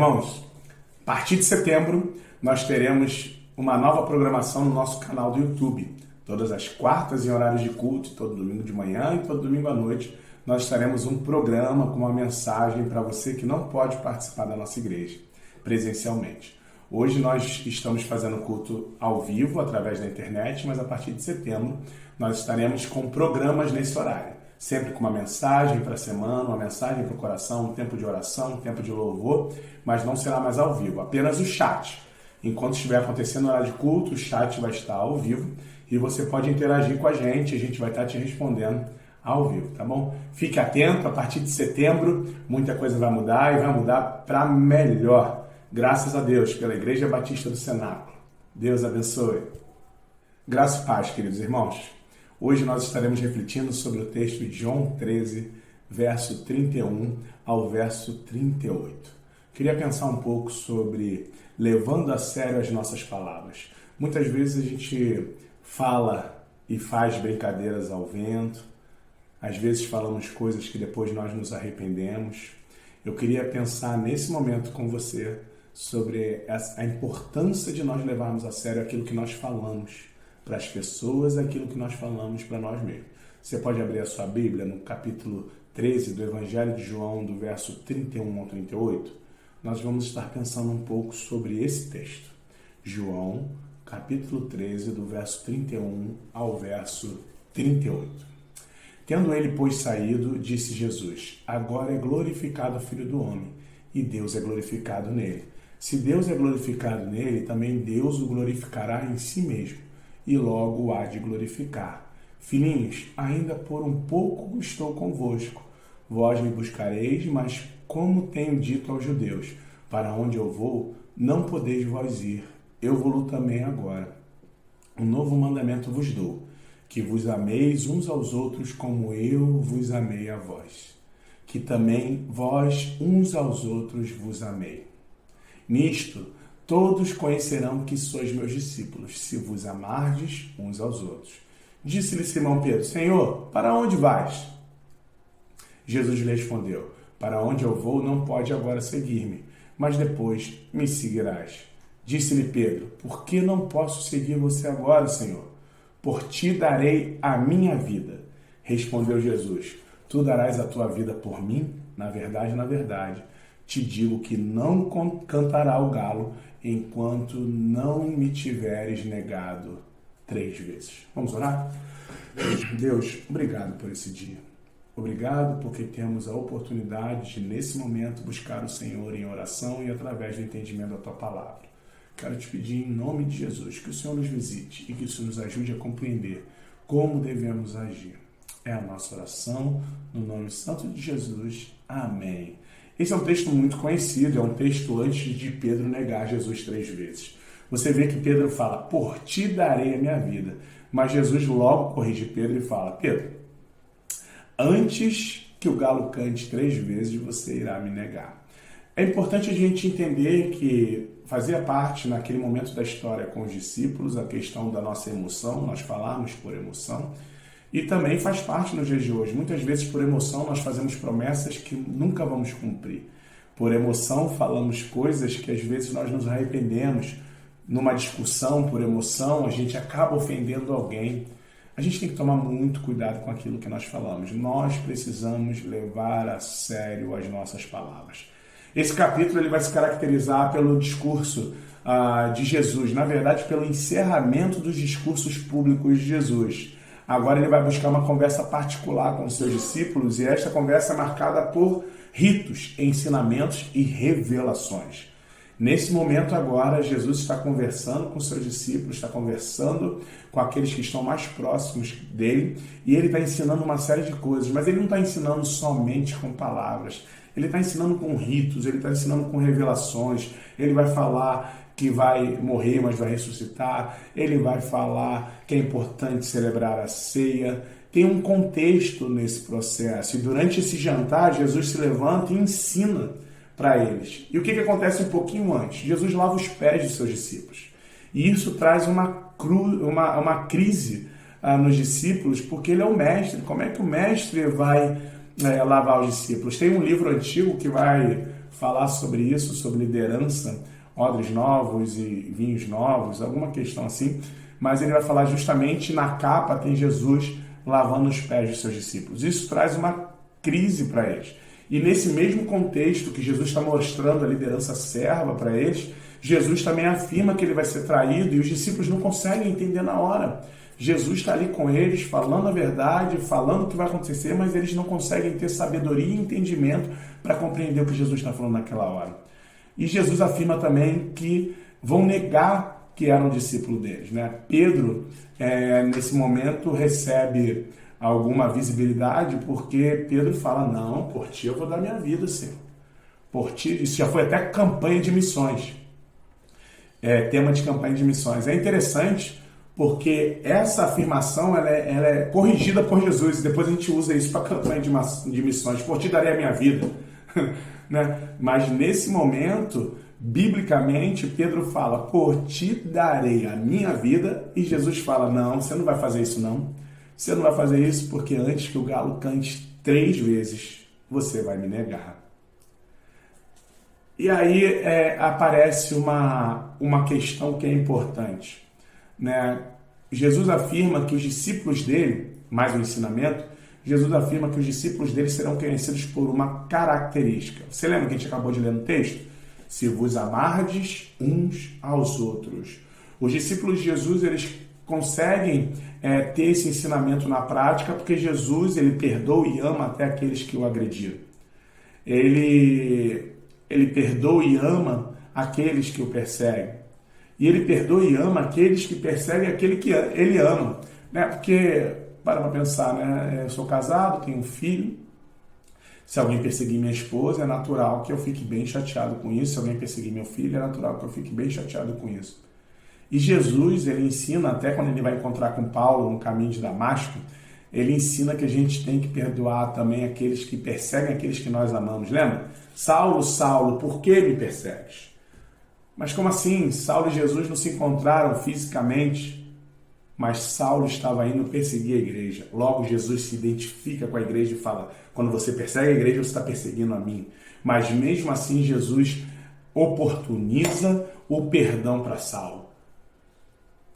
irmãos, a partir de setembro nós teremos uma nova programação no nosso canal do YouTube. Todas as quartas em horários de culto, todo domingo de manhã e todo domingo à noite, nós teremos um programa com uma mensagem para você que não pode participar da nossa igreja presencialmente. Hoje nós estamos fazendo culto ao vivo através da internet, mas a partir de setembro nós estaremos com programas nesse horário. Sempre com uma mensagem para a semana, uma mensagem para o coração, um tempo de oração, um tempo de louvor, mas não será mais ao vivo, apenas o chat. Enquanto estiver acontecendo a hora de culto, o chat vai estar ao vivo e você pode interagir com a gente vai estar te respondendo ao vivo, tá bom? Fique atento, a partir de setembro muita coisa vai mudar e vai mudar para melhor. Graças a Deus, pela Igreja Batista do Cenáculo. Deus abençoe. Graça e paz, queridos irmãos. Hoje nós estaremos refletindo sobre o texto de João 13, verso 31 ao verso 38. Queria pensar um pouco sobre levando a sério as nossas palavras. Muitas vezes a gente fala e faz brincadeiras ao vento, às vezes falamos coisas que depois nós nos arrependemos. Eu queria pensar nesse momento com você sobre a importância de nós levarmos a sério aquilo que nós falamos para as pessoas, aquilo que nós falamos para nós mesmos. Você pode abrir a sua Bíblia no capítulo 13 do Evangelho de João, do verso 31 ao 38. Nós vamos estar pensando um pouco sobre esse texto. João, capítulo 13, do verso 31 ao verso 38. Tendo ele, pois, saído, disse Jesus: agora é glorificado o Filho do Homem, e Deus é glorificado nele. Se Deus é glorificado nele, também Deus o glorificará em si mesmo, e logo o há de glorificar. Filhinhos, ainda por um pouco estou convosco. Vós me buscareis, mas como tenho dito aos judeus, para onde eu vou, não podeis vós ir. Eu vou também agora. Um novo mandamento vos dou, que vos ameis uns aos outros como eu vos amei a vós. Que também vós uns aos outros vos amei. Nisto, todos conhecerão que sois meus discípulos, se vos amardes uns aos outros. Disse-lhe Simão Pedro: Senhor, para onde vais? Jesus lhe respondeu: para onde eu vou, não pode agora seguir-me, mas depois me seguirás. Disse-lhe Pedro: por que não posso seguir você agora, Senhor? Por ti darei a minha vida. Respondeu Jesus: tu darás a tua vida por mim? Na verdade, te digo que não cantará o galo enquanto não me tiveres negado 3 vezes. Vamos orar? Deus, obrigado por esse dia. Obrigado porque temos a oportunidade de, nesse momento, buscar o Senhor em oração e através do entendimento da Tua Palavra. Quero te pedir, em nome de Jesus, que o Senhor nos visite e que o Senhor nos ajude a compreender como devemos agir. É a nossa oração, no nome santo de Jesus. Amém. Esse é um texto muito conhecido, é um texto antes de Pedro negar Jesus 3 vezes. Você vê que Pedro fala: por ti darei a minha vida. Mas Jesus logo corrige Pedro e fala: Pedro, antes que o galo cante 3 vezes, você irá me negar. É importante a gente entender que fazia parte, naquele momento da história com os discípulos, a questão da nossa emoção, nós falarmos por emoção, e também faz parte nos dias de hoje. Muitas vezes, por emoção, nós fazemos promessas que nunca vamos cumprir. Por emoção, falamos coisas que às vezes nós nos arrependemos. Numa discussão, por emoção, a gente acaba ofendendo alguém. A gente tem que tomar muito cuidado com aquilo que nós falamos. Nós precisamos levar a sério as nossas palavras. Esse capítulo ele vai se caracterizar pelo discurso de Jesus, na verdade, pelo encerramento dos discursos públicos de Jesus. Agora ele vai buscar uma conversa particular com os seus discípulos, e esta conversa é marcada por ritos, ensinamentos e revelações. Nesse momento agora, Jesus está conversando com seus discípulos, está conversando com aqueles que estão mais próximos dele, e ele está ensinando uma série de coisas, mas ele não está ensinando somente com palavras, ele está ensinando com ritos, ele está ensinando com revelações. Ele vai falar que vai morrer, mas vai ressuscitar. Ele vai falar que é importante celebrar a ceia. Tem um contexto nesse processo, e durante esse jantar, Jesus se levanta e ensina para eles. E o que acontece um pouquinho antes? Jesus lava os pés de seus discípulos. E isso traz uma crise nos discípulos, porque ele é o mestre. Como é que o mestre vai lavar os discípulos? Tem um livro antigo que vai falar sobre isso, sobre liderança, odres novos e vinhos novos, alguma questão assim, mas ele vai falar justamente na capa tem Jesus lavando os pés dos seus discípulos. Isso traz uma crise para eles. E nesse mesmo contexto que Jesus está mostrando a liderança serva para eles, Jesus também afirma que ele vai ser traído e os discípulos não conseguem entender na hora. Jesus está ali com eles, falando a verdade, falando o que vai acontecer, mas eles não conseguem ter sabedoria e entendimento para compreender o que Jesus está falando naquela hora. E Jesus afirma também que vão negar que eram discípulo deles, né? Pedro, nesse momento, recebe alguma visibilidade porque Pedro fala, não, por ti eu vou dar minha vida, Senhor. Por ti, isso já foi até campanha de missões. Tema de campanha de missões. É interessante porque essa afirmação ela é corrigida por Jesus e depois a gente usa isso para campanha de missões. Por ti darei a minha vida. Né? Mas nesse momento, biblicamente, Pedro fala, por ti darei a minha vida, e Jesus fala, não, você não vai fazer isso não. Você não vai fazer isso porque antes que o galo cante 3 vezes, você vai me negar. E aí aparece uma questão que é importante. Né? Jesus afirma que os discípulos dele, mais um ensinamento, Jesus afirma que os discípulos dele serão conhecidos por uma característica. Você lembra que a gente acabou de ler no texto? Se vos amardes uns aos outros. Os discípulos de Jesus, eles conseguem ter esse ensinamento na prática porque Jesus, ele perdoa e ama até aqueles que o agrediram. Ele perdoa e ama aqueles que o perseguem. E ele perdoa e ama aqueles que perseguem aquele que ele ama. Né? Porque, para pensar, né? Eu sou casado, tenho um filho. Se alguém perseguir minha esposa, é natural que eu fique bem chateado com isso. Se alguém perseguir meu filho, é natural que eu fique bem chateado com isso. E Jesus, ele ensina, até quando ele vai encontrar com Paulo no caminho de Damasco, ele ensina que a gente tem que perdoar também aqueles que perseguem aqueles que nós amamos. Lembra? Saulo, Saulo, por que me persegues? Mas como assim? Saulo e Jesus não se encontraram fisicamente, mas Saulo estava indo perseguir a igreja. Logo, Jesus se identifica com a igreja e fala, quando você persegue a igreja, você está perseguindo a mim. Mas mesmo assim, Jesus oportuniza o perdão para Saulo.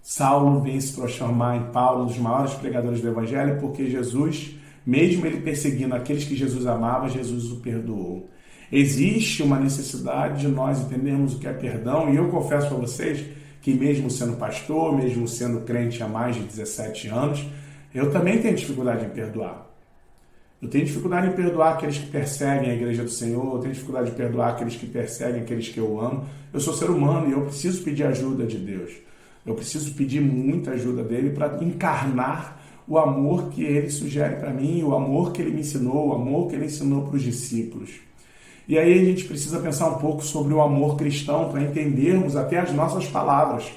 Saulo vem se transformar em Paulo, um dos maiores pregadores do Evangelho, porque Jesus, mesmo ele perseguindo aqueles que Jesus amava, Jesus o perdoou. Existe uma necessidade de nós entendermos o que é perdão, e eu confesso para vocês que mesmo sendo pastor, mesmo sendo crente há mais de 17 anos, eu também tenho dificuldade em perdoar. Eu tenho dificuldade em perdoar aqueles que perseguem a igreja do Senhor, eu tenho dificuldade de perdoar aqueles que perseguem aqueles que eu amo. Eu sou ser humano e eu preciso pedir ajuda de Deus. Eu preciso pedir muita ajuda dele para encarnar o amor que ele sugere para mim, o amor que ele me ensinou, o amor que ele ensinou para os discípulos. E aí a gente precisa pensar um pouco sobre o amor cristão para entendermos até as nossas palavras.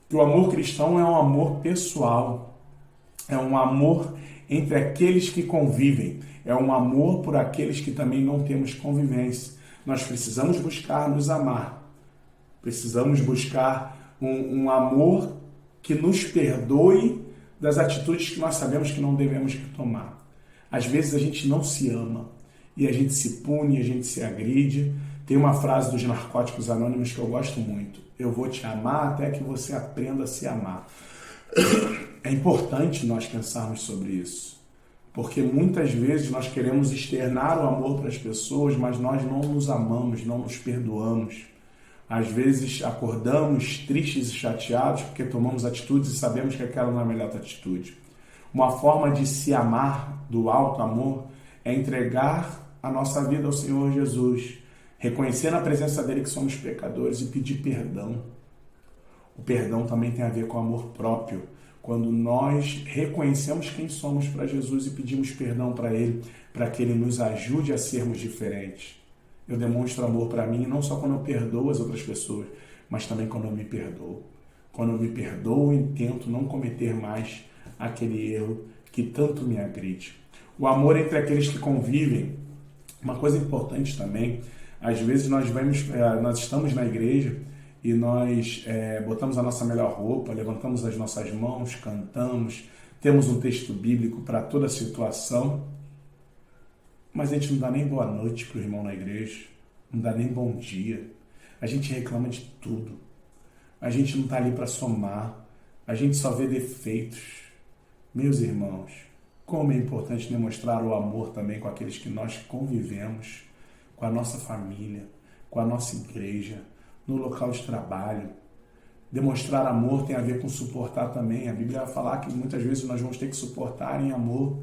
Que o amor cristão é um amor pessoal, é um amor entre aqueles que convivem, é um amor por aqueles que também não temos convivência. Nós precisamos buscar nos amar, precisamos buscar um amor que nos perdoe das atitudes que nós sabemos que não devemos tomar. Às vezes a gente não se ama e a gente se pune, a gente se agride. Tem uma frase dos Narcóticos Anônimos que eu gosto muito. Eu vou te amar até que você aprenda a se amar. É importante nós pensarmos sobre isso, porque muitas vezes nós queremos externar o amor para as pessoas, mas nós não nos amamos, não nos perdoamos. Às vezes acordamos tristes e chateados porque tomamos atitudes e sabemos que aquela não é a melhor atitude. Uma forma de se amar do alto amor é entregar a nossa vida ao Senhor Jesus, reconhecer na presença dele que somos pecadores e pedir perdão. O perdão também tem a ver com amor próprio. Quando nós reconhecemos quem somos para Jesus e pedimos perdão para ele, para que ele nos ajude a sermos diferentes. Eu demonstro amor para mim não só quando eu perdoo as outras pessoas, mas também quando eu me perdoo. Quando eu me perdoo e tento não cometer mais aquele erro que tanto me agride. O amor entre aqueles que convivem. Uma coisa importante também, às vezes nós estamos na igreja e nós botamos a nossa melhor roupa, levantamos as nossas mãos, cantamos, temos um texto bíblico para toda a situação, mas a gente não dá nem boa noite para o irmão na igreja, não dá nem bom dia, a gente reclama de tudo, a gente não está ali para somar, a gente só vê defeitos. Meus irmãos, como é importante demonstrar o amor também com aqueles que nós convivemos, com a nossa família, com a nossa igreja, no local de trabalho. Demonstrar amor tem a ver com suportar também. A Bíblia vai falar que muitas vezes nós vamos ter que suportar em amor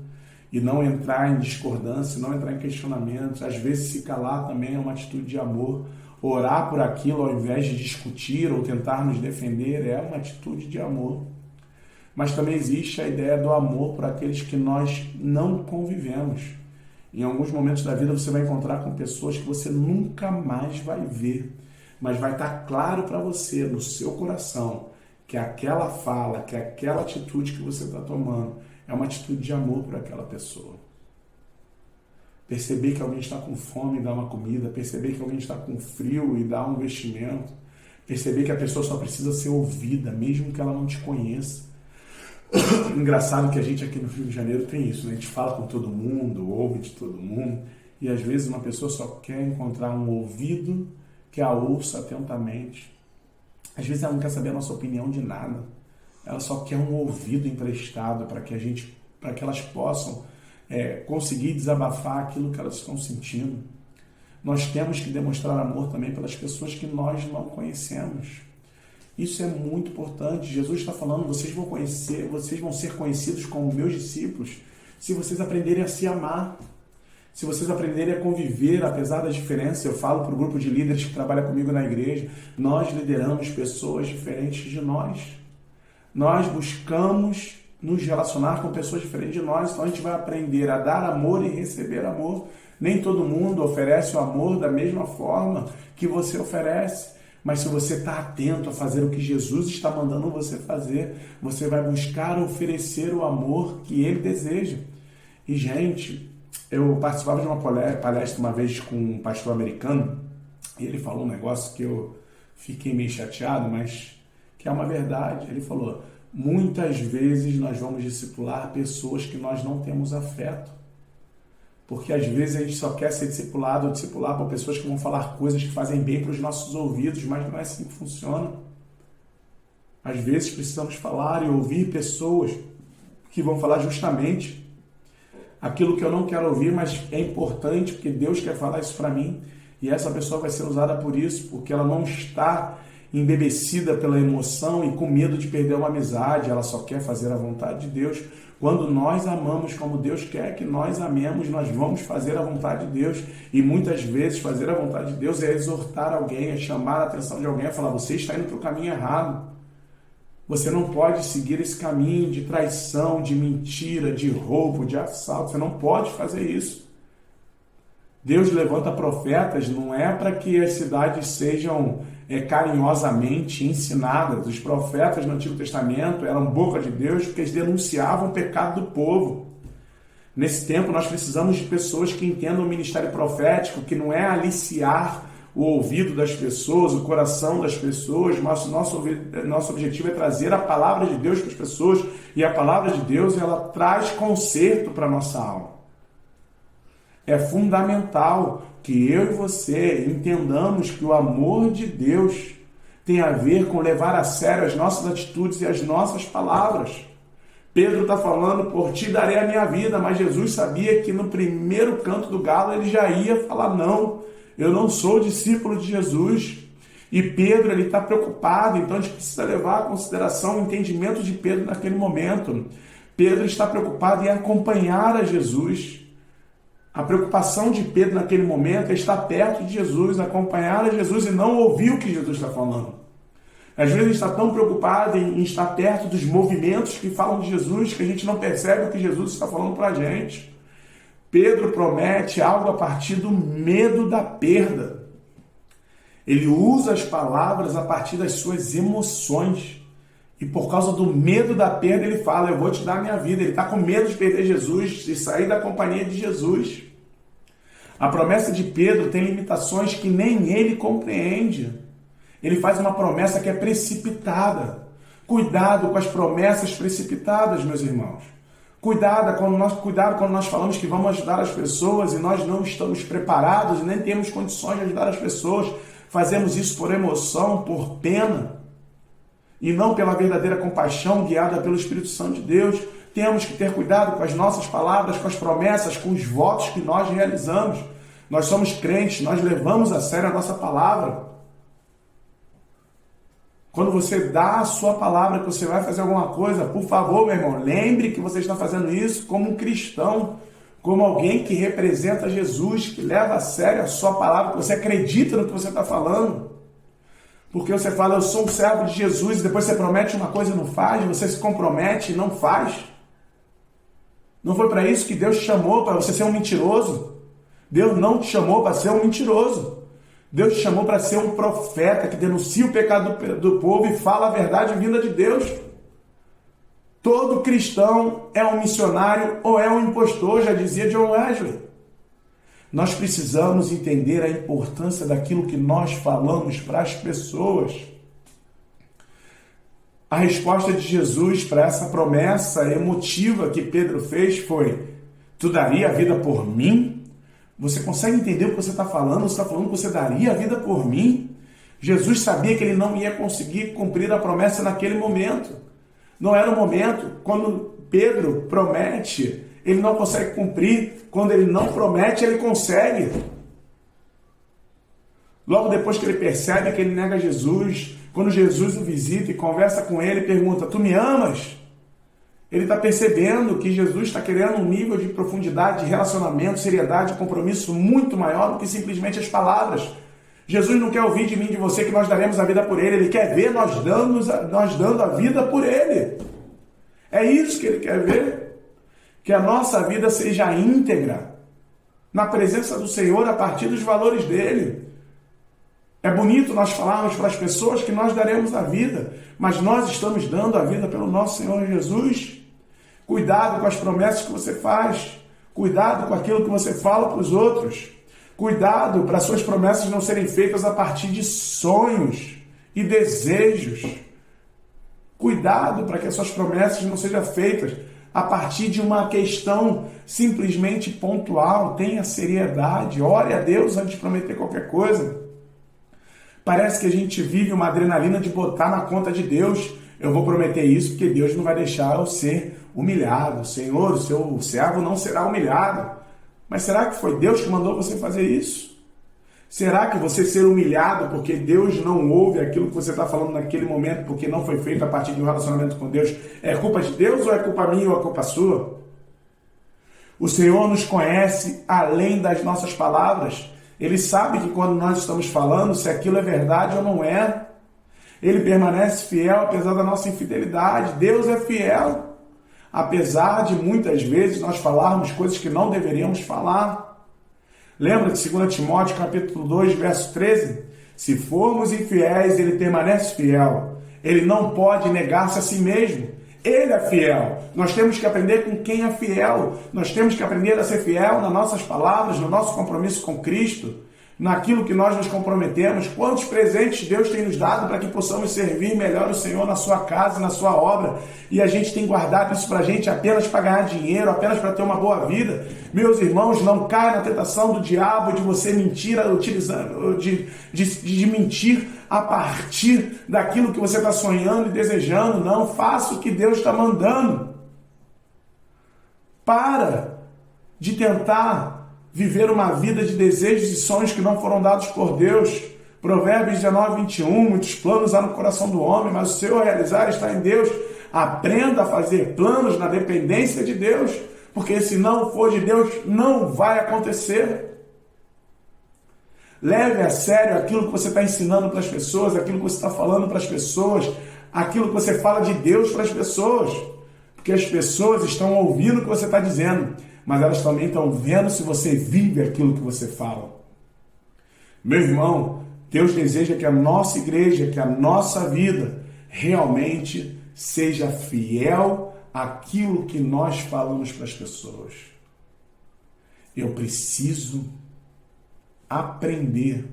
e não entrar em discordância, não entrar em questionamentos. Às vezes se calar também é uma atitude de amor. Orar por aquilo ao invés de discutir ou tentar nos defender é uma atitude de amor. Mas também existe a ideia do amor por aqueles que nós não convivemos. Em alguns momentos da vida você vai encontrar com pessoas que você nunca mais vai ver, mas vai estar claro para você, no seu coração, que aquela fala, que aquela atitude que você está tomando é uma atitude de amor por aquela pessoa. Perceber que alguém está com fome e dar uma comida, perceber que alguém está com frio e dar um vestimento, perceber que a pessoa só precisa ser ouvida, mesmo que ela não te conheça. Engraçado que a gente aqui no Rio de Janeiro tem isso, né? A gente fala com todo mundo, ouve de todo mundo, e às vezes uma pessoa só quer encontrar um ouvido que a ouça atentamente. Às vezes ela não quer saber a nossa opinião de nada. Ela só quer um ouvido emprestado para que elas possam conseguir desabafar aquilo que elas estão sentindo. Nós temos que demonstrar amor também pelas pessoas que nós não conhecemos. Isso é muito importante. Jesus está falando, vocês vão ser conhecidos como meus discípulos se vocês aprenderem a se amar. Se vocês aprenderem a conviver, apesar das diferenças. Eu falo para o grupo de líderes que trabalha comigo na igreja, nós lideramos pessoas diferentes de nós. Nós buscamos nos relacionar com pessoas diferentes de nós, então a gente vai aprender a dar amor e receber amor. Nem todo mundo oferece o amor da mesma forma que você oferece, mas se você está atento a fazer o que Jesus está mandando você fazer, você vai buscar oferecer o amor que Ele deseja. E, gente, eu participava de uma palestra uma vez com um pastor americano, e ele falou um negócio que eu fiquei meio chateado, mas que é uma verdade. Ele falou, muitas vezes nós vamos discipular pessoas que nós não temos afeto. Porque às vezes a gente só quer ser discipulado ou discipular por pessoas que vão falar coisas que fazem bem para os nossos ouvidos, mas não é assim que funciona. Às vezes precisamos falar e ouvir pessoas que vão falar justamente aquilo que eu não quero ouvir, mas é importante porque Deus quer falar isso para mim. E essa pessoa vai ser usada por isso, porque ela não está embebecida pela emoção e com medo de perder uma amizade, ela só quer fazer a vontade de Deus. Quando nós amamos como Deus quer que nós amemos, nós vamos fazer a vontade de Deus. E muitas vezes fazer a vontade de Deus é exortar alguém, é chamar a atenção de alguém, é falar, você está indo para o caminho errado. Você não pode seguir esse caminho de traição, de mentira, de roubo, de assalto. Você não pode fazer isso. Deus levanta profetas, não é para que as cidades sejam carinhosamente ensinadas. Os profetas no Antigo Testamento eram boca de Deus porque eles denunciavam o pecado do povo. Nesse tempo nós precisamos de pessoas que entendam o ministério profético, que não é aliciar o ouvido das pessoas, o coração das pessoas, mas nosso objetivo é trazer a palavra de Deus para as pessoas, e a palavra de Deus ela traz conserto para a nossa alma. É fundamental que eu e você entendamos que o amor de Deus tem a ver com levar a sério as nossas atitudes e as nossas palavras. Pedro está falando, por ti darei a minha vida, mas Jesus sabia que no primeiro canto do galo ele já ia falar, não, eu não sou discípulo de Jesus. E Pedro ele está preocupado, então a gente precisa levar em consideração o entendimento de Pedro naquele momento. Pedro está preocupado em acompanhar a Jesus. A preocupação de Pedro naquele momento é estar perto de Jesus, acompanhar a Jesus e não ouvir o que Jesus está falando. Às vezes a gente está tão preocupado em estar perto dos movimentos que falam de Jesus que a gente não percebe o que Jesus está falando para a gente. Pedro promete algo a partir do medo da perda. Ele usa as palavras a partir das suas emoções. E por causa do medo da perda, ele fala, eu vou te dar a minha vida. Ele está com medo de perder Jesus, de sair da companhia de Jesus. A promessa de Pedro tem limitações que nem ele compreende. Ele faz uma promessa que é precipitada. Cuidado com as promessas precipitadas, meus irmãos. Cuidado quando nós falamos que vamos ajudar as pessoas e nós não estamos preparados e nem temos condições de ajudar as pessoas. Fazemos isso por emoção, por pena e não pela verdadeira compaixão guiada pelo Espírito Santo de Deus. Temos que ter cuidado com as nossas palavras, com as promessas, com os votos que nós realizamos. Nós somos crentes, nós levamos a sério a nossa palavra. Quando você dá a sua palavra que você vai fazer alguma coisa, por favor, meu irmão, lembre que você está fazendo isso como um cristão, como alguém que representa Jesus, que leva a sério a sua palavra, que você acredita no que você está falando. Porque você fala, eu sou um servo de Jesus, e depois você promete uma coisa e não faz, você se compromete e não faz. Não foi para isso que Deus te chamou, para você ser um mentiroso. Deus não te chamou para ser um mentiroso. Deus te chamou para ser um profeta que denuncia o pecado do povo e fala a verdade vinda de Deus. Todo cristão é um missionário ou é um impostor, já dizia John Wesley. Nós precisamos entender a importância daquilo que nós falamos para as pessoas. A resposta de Jesus para essa promessa emotiva que Pedro fez foi: tu daria a vida por mim? Você consegue entender o que você está falando? Você está falando que você daria a vida por mim? Jesus sabia que ele não ia conseguir cumprir a promessa naquele momento. Não era o momento. Quando Pedro promete, ele não consegue cumprir. Quando ele não promete, ele consegue. Logo depois que ele percebe que ele nega Jesus, quando Jesus o visita e conversa com ele, pergunta: tu me amas? Ele está percebendo que Jesus está querendo um nível de profundidade, de relacionamento, seriedade, compromisso muito maior do que simplesmente as palavras. Jesus não quer ouvir de mim, de você, que nós daremos a vida por Ele. Ele quer ver nós dando a vida por Ele. É isso que Ele quer ver. Que a nossa vida seja íntegra, na presença do Senhor, a partir dos valores dEle. É bonito nós falarmos para as pessoas que nós daremos a vida, mas nós estamos dando a vida pelo nosso Senhor Jesus. Cuidado com as promessas que você faz. Cuidado com aquilo que você fala para os outros. Cuidado para suas promessas não serem feitas a partir de sonhos e desejos. Cuidado para que as suas promessas não sejam feitas a partir de uma questão simplesmente pontual. Tenha seriedade. Ore a Deus antes de prometer qualquer coisa. Parece que a gente vive uma adrenalina de botar na conta de Deus. Eu vou prometer isso porque Deus não vai deixar eu ser humilhado. Senhor, o seu servo não será humilhado. Mas será que foi Deus que mandou você fazer isso? Será que você ser humilhado porque Deus não ouve aquilo que você está falando naquele momento, porque não foi feito a partir de um relacionamento com Deus, é culpa de Deus ou é culpa minha ou é culpa sua? O Senhor nos conhece além das nossas palavras. Ele sabe que quando nós estamos falando, se aquilo é verdade ou não é. Ele permanece fiel apesar da nossa infidelidade. Deus é fiel. Apesar de muitas vezes nós falarmos coisas que não deveríamos falar. Lembra de 2 Timóteo capítulo 2, verso 13? Se formos infiéis, ele permanece fiel. Ele não pode negar-se a si mesmo. Ele é fiel. Nós temos que aprender com quem é fiel. Nós temos que aprender a ser fiel nas nossas palavras, no nosso compromisso com Cristo, naquilo que nós nos comprometemos. Quantos presentes Deus tem nos dado para que possamos servir melhor o Senhor na sua casa, na sua obra. E a gente tem guardado isso para a gente apenas para ganhar dinheiro, apenas para ter uma boa vida. Meus irmãos, não caia na tentação do diabo de você mentir, utilizando, de mentir a partir daquilo que você está sonhando e desejando. Não, faça o que Deus está mandando. Para de tentar viver uma vida de desejos e sonhos que não foram dados por Deus. Provérbios 19, 21, muitos planos há no coração do homem, mas o seu realizar está em Deus. Aprenda a fazer planos na dependência de Deus, porque se não for de Deus, não vai acontecer. Leve a sério aquilo que você está ensinando para as pessoas, aquilo que você está falando para as pessoas, aquilo que você fala de Deus para as pessoas, porque as pessoas estão ouvindo o que você está dizendo, mas elas também estão vendo se você vive aquilo que você fala. Meu irmão, Deus deseja que a nossa igreja, que a nossa vida realmente seja fiel àquilo que nós falamos para as pessoas. Eu preciso aprender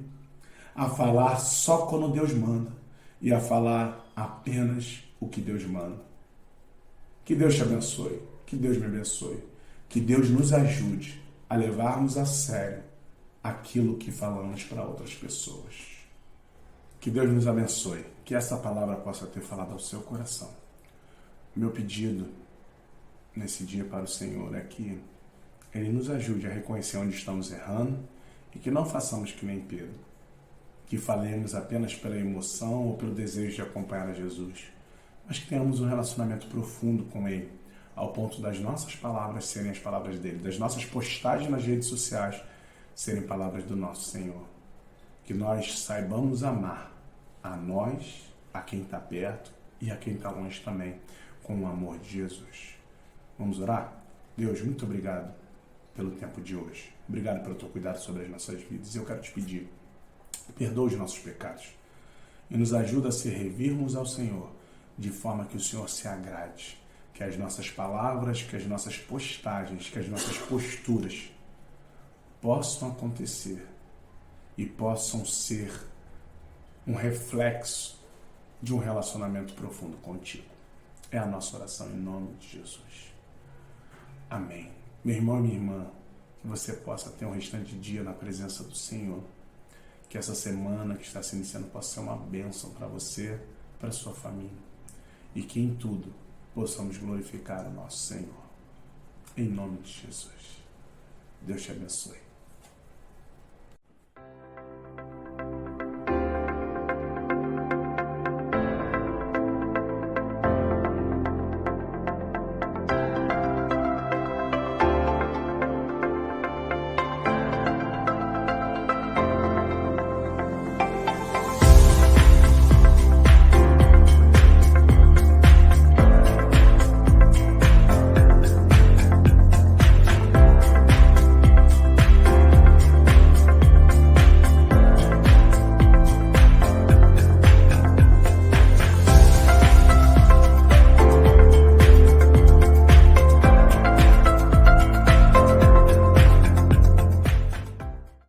a falar só quando Deus manda e a falar apenas o que Deus manda. Que Deus te abençoe. Que Deus me abençoe. Que Deus nos ajude a levarmos a sério aquilo que falamos para outras pessoas. Que Deus nos abençoe. Que essa palavra possa ter falado ao seu coração. Meu pedido nesse dia para o Senhor é que Ele nos ajude a reconhecer onde estamos errando e que não façamos que nem Pedro, que falemos apenas pela emoção ou pelo desejo de acompanhar a Jesus, mas que tenhamos um relacionamento profundo com Ele, ao ponto das nossas palavras serem as palavras dele, das nossas postagens nas redes sociais serem palavras do nosso Senhor. Que nós saibamos amar a nós, a quem está perto e a quem está longe também, com o amor de Jesus. Vamos orar? Deus, muito obrigado pelo tempo de hoje. Obrigado pelo teu cuidado sobre as nossas vidas. Eu quero te pedir, perdoa os nossos pecados e nos ajuda a servirmos ao Senhor de forma que o Senhor se agrade. Que as nossas palavras, que as nossas postagens, que as nossas posturas possam acontecer e possam ser um reflexo de um relacionamento profundo contigo. É a nossa oração em nome de Jesus. Amém. Meu irmão e minha irmã, que você possa ter um restante dia na presença do Senhor. Que essa semana que está se iniciando possa ser uma bênção para você, para a sua família. E que em tudo possamos glorificar o nosso Senhor. Em nome de Jesus. Deus te abençoe.